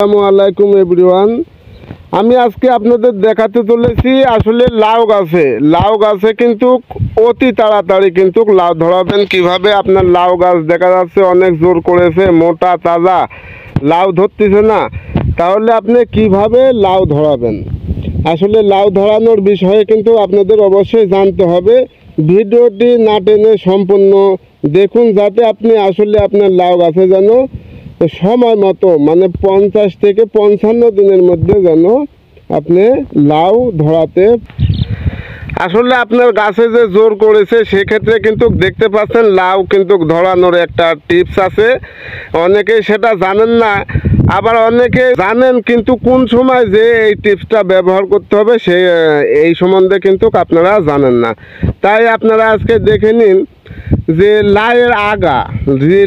আসসালামু আলাইকুম এভরিওয়ান। আমি আজকে আপনাদের দেখাতে চলেছি আসলে লাউ গাছে কিন্তু অতি তাড়াতাড়ি কিন্তু লাউ ধরাবেন কিভাবে। আপনার লাউ গাছ দেখা যাচ্ছে অনেক জোর করেছে, মোটা তাজা লাউ ধরতেছে না, তাহলে আপনি কিভাবে লাউ ধরাবেন। আসলে লাউ ধরানোর বিষয়ে কিন্তু আপনাদের অবশ্যই জানতে হবে। ভিডিওটি না টেনে সম্পূর্ণ দেখুন, যাতে আপনি আসলে আপনার লাউ গাছে যেন সময় মতো মানে 50 থেকে 55 দিনের মধ্যে যেন আপনি লাউ ধরাতে। আসলে আপনার গাছে যে জোর করেছে সেক্ষেত্রে কিন্তু দেখতে পাচ্ছেন লাউ কিন্তু ধরানোর একটা টিপস আছে। অনেকেই সেটা জানেন না, আবার অনেকে জানেন কিন্তু কোন সময় যে এই টিপসটা ব্যবহার করতে হবে এই সম্বন্ধে কিন্তু আপনারা জানেন না। তাই আপনারা আজকে দেখে নিন যে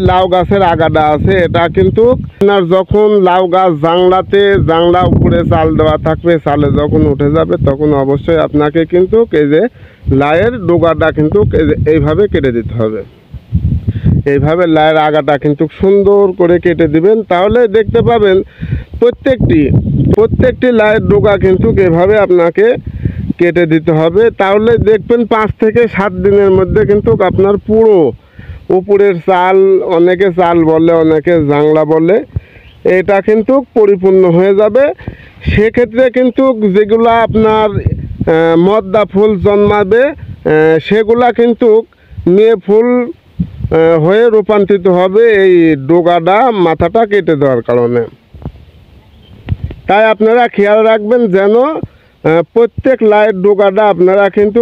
লাউ গাছের আগাটা আছে, এটা কিন্তু আপনার যখন লাউ গাছ জাংলা উপরে চাল দেওয়া থাকবে, চালে যখন উঠে যাবে তখন অবশ্যই আপনাকে কিন্তু এই যে লাউয়ের ডোগাটা কিন্তু এইভাবে কেটে দিতে হবে। এইভাবে লাউয়ের আগাটা কিন্তু সুন্দর করে কেটে দিবেন, তাহলে দেখতে পাবেন প্রত্যেকটি লাউয়ের ডোগা কিন্তু এভাবে আপনাকে কেটে দিতে হবে। তাহলে দেখবেন 5 থেকে 7 দিনের মধ্যে কিন্তু আপনার পুরো উপরের চাল, অনেকে চাল বলে অনেকে জাংলা বলে, এটা কিন্তু পরিপূর্ণ হয়ে যাবে। সেক্ষেত্রে কিন্তু যেগুলা আপনার মদ্দা ফুল জন্মাবে সেগুলা কিন্তু মেয়ে ফুল হয়ে রূপান্তরিত হবে এই ডোগাটা মাথাটা কেটে দেওয়ার কারণে। তাই আপনারা খেয়াল রাখবেন যেন প্রত্যেক লাউয়ের ডোগাটা আপনারা কিন্তু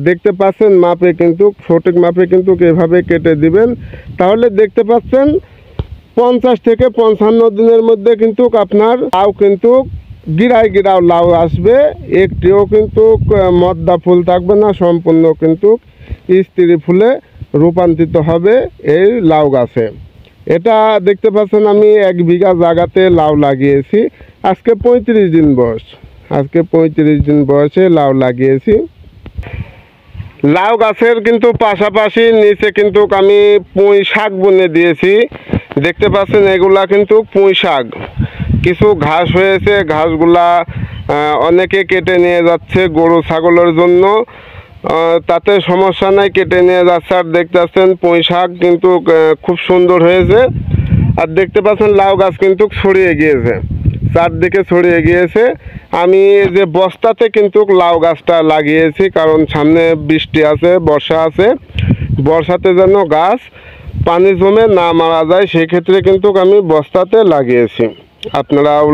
দেখতে পাচ্ছেন মাপে কিন্তু সঠিক মাপে কিন্তু এভাবে কেটে দিবেন। তাহলে দেখতে পাচ্ছেন 50 থেকে 55 দিনের মধ্যে কিন্তু আপনার লাউ কিন্তু গিরাও লাউ আসবে, একটিও কিন্তু মদ্দা ফুল থাকবে না, সম্পূর্ণ কিন্তু স্ত্রী ফুলে রূপান্তরিত হবে এই লাউ গাছে। এটা দেখতে পাচ্ছেন আমি 1 বিঘা জায়গাতে লাউ লাগিয়েছি। আজকে 35 দিন বয়সে লাউ লাগিয়েছি। লাউ গাছের কিন্তু পাশাপাশি নিচে কিন্তু আমি পুঁই শাক বুনে দিয়েছি। দেখতে পাচ্ছেন এগুলা কিন্তু পুঁই শাক। কিছু ঘাস হয়েছে, ঘাসগুলা অনেকে কেটে নিয়ে যাচ্ছে গরু ছাগলের জন্য, তাতে সমস্যা নাই, কেটে নিয়ে যাচ্ছে। আর দেখতে পাচ্ছেন পুঁই শাক কিন্তু খুব সুন্দর হয়েছে। আর দেখতে পাচ্ছেন লাউ গাছ কিন্তু ছড়িয়ে গিয়েছে, চারদিকে ছড়িয়ে গিয়েছে। আমি যে বস্তাতে কিন্তু লাউ গাছটা লাগিয়েছি, কারণ সামনে বৃষ্টি আছে, বর্ষা আছে, বর্ষাতে যেন গাছ পানি জমে না মারা যায়, সেক্ষেত্রে কিন্তু আমি বস্তাতে লাগিয়েছি। আপনারাও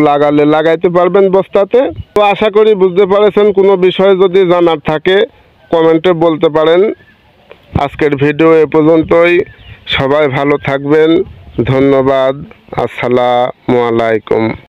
লাগাইতে পারবেন বস্তাতে। তো আশা করি বুঝতে পারেছেন। কোনো বিষয়ে যদি জানার থাকে কমেন্টে বলতে পারেন। আজকের ভিডিও এ পর্যন্তই। সবাই ভালো থাকবেন, ধন্যবাদ। আসসালামু আলাইকুম।